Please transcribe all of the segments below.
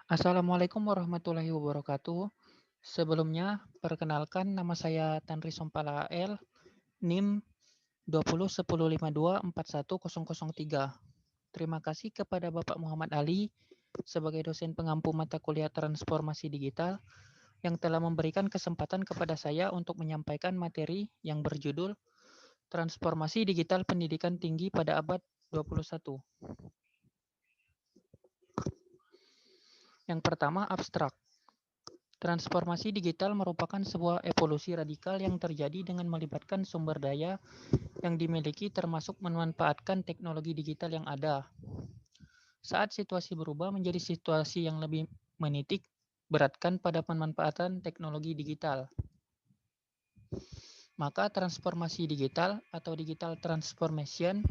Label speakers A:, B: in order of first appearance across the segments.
A: Assalamualaikum warahmatullahi wabarakatuh. Sebelumnya, perkenalkan nama saya Tanri Sompala AL, NIM 201052410003. Terima kasih kepada Bapak Muhammad Ali sebagai dosen pengampu mata kuliah transformasi digital yang telah memberikan kesempatan kepada saya untuk menyampaikan materi yang berjudul Transformasi Digital Pendidikan Tinggi pada Abad 21. Yang pertama, abstrak. Transformasi digital merupakan sebuah evolusi radikal yang terjadi dengan melibatkan sumber daya yang dimiliki termasuk memanfaatkan teknologi digital yang ada. Saat situasi berubah menjadi situasi yang lebih menitik beratkan pada pemanfaatan teknologi digital, maka transformasi digital atau digital transformation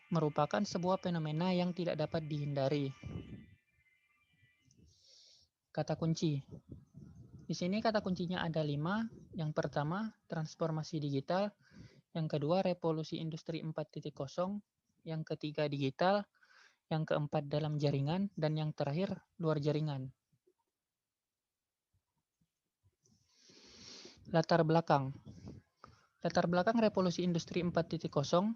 A: merupakan sebuah fenomena yang tidak dapat dihindari. Kata kunci. Di sini kata kuncinya ada 5. Yang pertama, transformasi digital. Yang kedua, revolusi industri 4.0. Yang ketiga, digital. Yang keempat, dalam jaringan. Dan yang terakhir, luar jaringan. Latar belakang. Latar belakang revolusi industri 4.0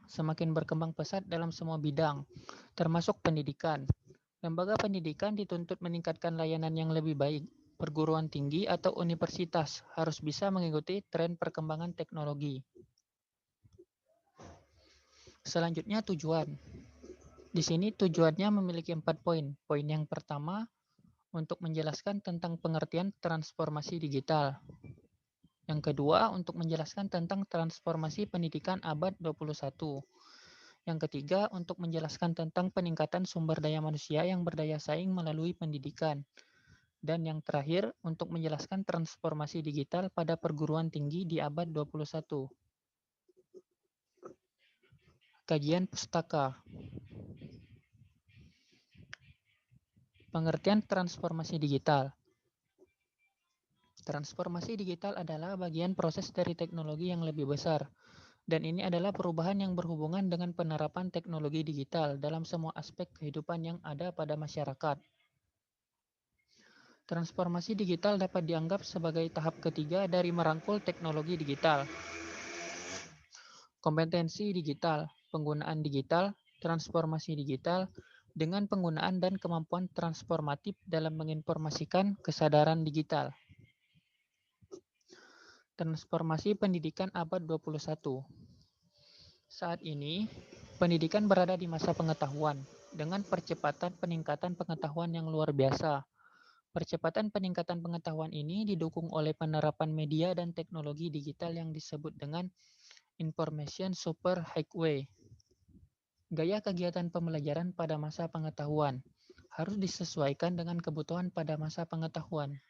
A: semakin berkembang pesat dalam semua bidang, termasuk pendidikan. Lembaga pendidikan dituntut meningkatkan layanan yang lebih baik. Perguruan tinggi atau universitas harus bisa mengikuti tren perkembangan teknologi. Selanjutnya, tujuan. Di sini tujuannya memiliki 4 poin. Poin yang pertama, untuk menjelaskan tentang pengertian transformasi digital. Yang kedua, untuk menjelaskan tentang transformasi pendidikan abad 21. Yang ketiga, untuk menjelaskan tentang peningkatan sumber daya manusia yang berdaya saing melalui pendidikan. Dan yang terakhir, untuk menjelaskan transformasi digital pada perguruan tinggi di abad 21. Kajian pustaka. Pengertian transformasi digital. Transformasi digital adalah bagian proses dari teknologi yang lebih besar, dan ini adalah perubahan yang berhubungan dengan penerapan teknologi digital dalam semua aspek kehidupan yang ada pada masyarakat. Transformasi digital dapat dianggap sebagai tahap ketiga dari merangkul teknologi digital. Kompetensi digital, penggunaan digital, transformasi digital, dengan penggunaan dan kemampuan transformatif dalam menginformasikan kesadaran digital. Transformasi pendidikan abad 21. Saat ini, pendidikan berada di masa pengetahuan, dengan percepatan peningkatan pengetahuan yang luar biasa. Percepatan peningkatan pengetahuan ini didukung oleh penerapan media dan teknologi digital yang disebut dengan Information Superhighway. Gaya kegiatan pembelajaran pada masa pengetahuan harus disesuaikan dengan kebutuhan pada masa pengetahuan.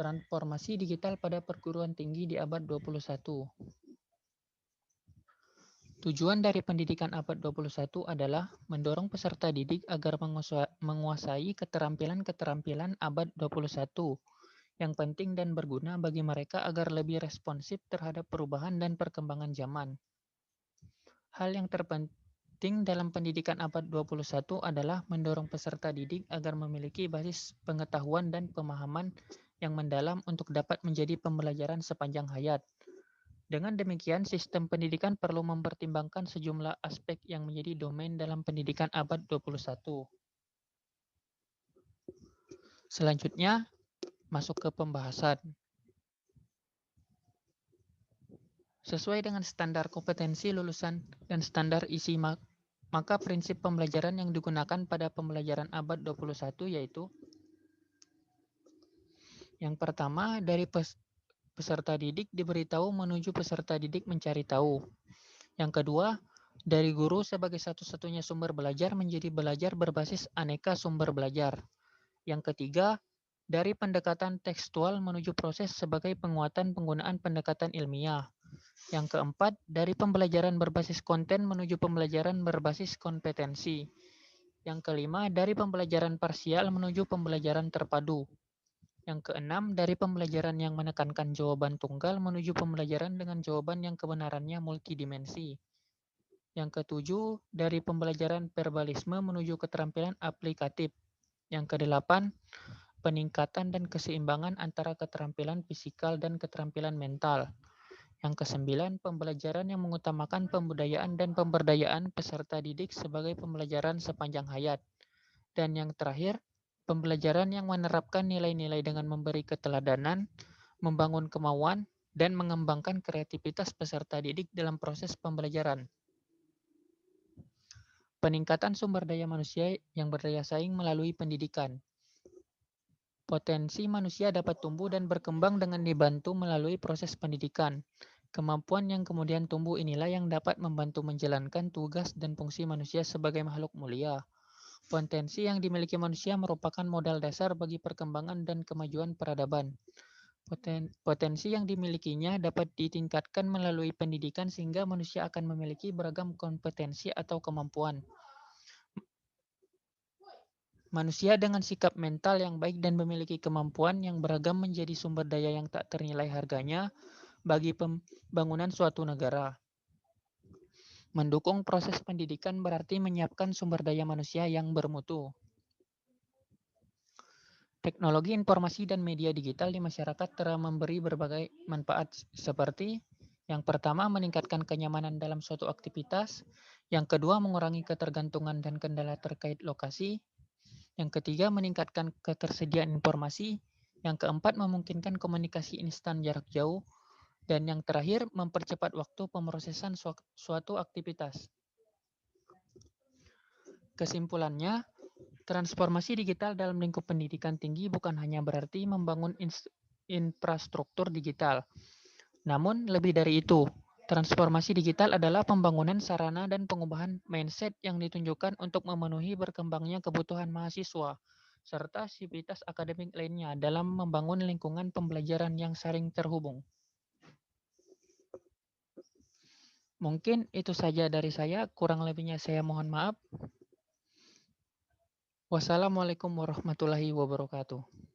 A: Transformasi digital pada perguruan tinggi di abad 21. Tujuan dari pendidikan abad 21 adalah mendorong peserta didik agar menguasai keterampilan-keterampilan abad 21 yang penting dan berguna bagi mereka agar lebih responsif terhadap perubahan dan perkembangan zaman. Hal yang terpenting dalam pendidikan abad 21 adalah mendorong peserta didik agar memiliki basis pengetahuan dan pemahaman yang mendalam untuk dapat menjadi pembelajaran sepanjang hayat. Dengan demikian, sistem pendidikan perlu mempertimbangkan sejumlah aspek yang menjadi domain dalam pendidikan abad 21. Selanjutnya, masuk ke pembahasan. Sesuai dengan standar kompetensi lulusan dan standar isi maka prinsip pembelajaran yang digunakan pada pembelajaran abad 21 yaitu yang pertama, dari peserta didik diberitahu menuju peserta didik mencari tahu. Yang kedua, dari guru sebagai satu-satunya sumber belajar menjadi belajar berbasis aneka sumber belajar. Yang ketiga, dari pendekatan tekstual menuju proses sebagai penguatan penggunaan pendekatan ilmiah. Yang keempat, dari pembelajaran berbasis konten menuju pembelajaran berbasis kompetensi. Yang kelima, dari pembelajaran parsial menuju pembelajaran terpadu. Yang keenam, dari pembelajaran yang menekankan jawaban tunggal menuju pembelajaran dengan jawaban yang kebenarannya multidimensi. Yang ketujuh, dari pembelajaran verbalisme menuju keterampilan aplikatif. Yang kedelapan, peningkatan dan keseimbangan antara keterampilan fisikal dan keterampilan mental. Yang kesembilan, pembelajaran yang mengutamakan pembudayaan dan pemberdayaan peserta didik sebagai pembelajaran sepanjang hayat. Dan yang terakhir, pembelajaran yang menerapkan nilai-nilai dengan memberi keteladanan, membangun kemauan, dan mengembangkan kreativitas peserta didik dalam proses pembelajaran. Peningkatan sumber daya manusia yang berdaya saing melalui pendidikan. Potensi manusia dapat tumbuh dan berkembang dengan dibantu melalui proses pendidikan. Kemampuan yang kemudian tumbuh inilah yang dapat membantu menjalankan tugas dan fungsi manusia sebagai makhluk mulia. Potensi yang dimiliki manusia merupakan modal dasar bagi perkembangan dan kemajuan peradaban. Potensi yang dimilikinya dapat ditingkatkan melalui pendidikan sehingga manusia akan memiliki beragam kompetensi atau kemampuan. Manusia dengan sikap mental yang baik dan memiliki kemampuan yang beragam menjadi sumber daya yang tak ternilai harganya bagi pembangunan suatu negara. Mendukung proses pendidikan berarti menyiapkan sumber daya manusia yang bermutu. Teknologi informasi dan media digital di masyarakat telah memberi berbagai manfaat seperti yang pertama, meningkatkan kenyamanan dalam suatu aktivitas. Yang kedua, mengurangi ketergantungan dan kendala terkait lokasi. Yang ketiga, meningkatkan ketersediaan informasi. Yang keempat, memungkinkan komunikasi instan jarak jauh. Dan yang terakhir, mempercepat waktu pemrosesan suatu aktivitas. Kesimpulannya, transformasi digital dalam lingkup pendidikan tinggi bukan hanya berarti membangun infrastruktur digital, namun lebih dari itu. Transformasi digital adalah pembangunan sarana dan pengubahan mindset yang ditunjukkan untuk memenuhi berkembangnya kebutuhan mahasiswa, serta sivitas akademik lainnya dalam membangun lingkungan pembelajaran yang saling terhubung. Mungkin itu saja dari saya, kurang lebihnya saya mohon maaf. Wassalamualaikum warahmatullahi wabarakatuh.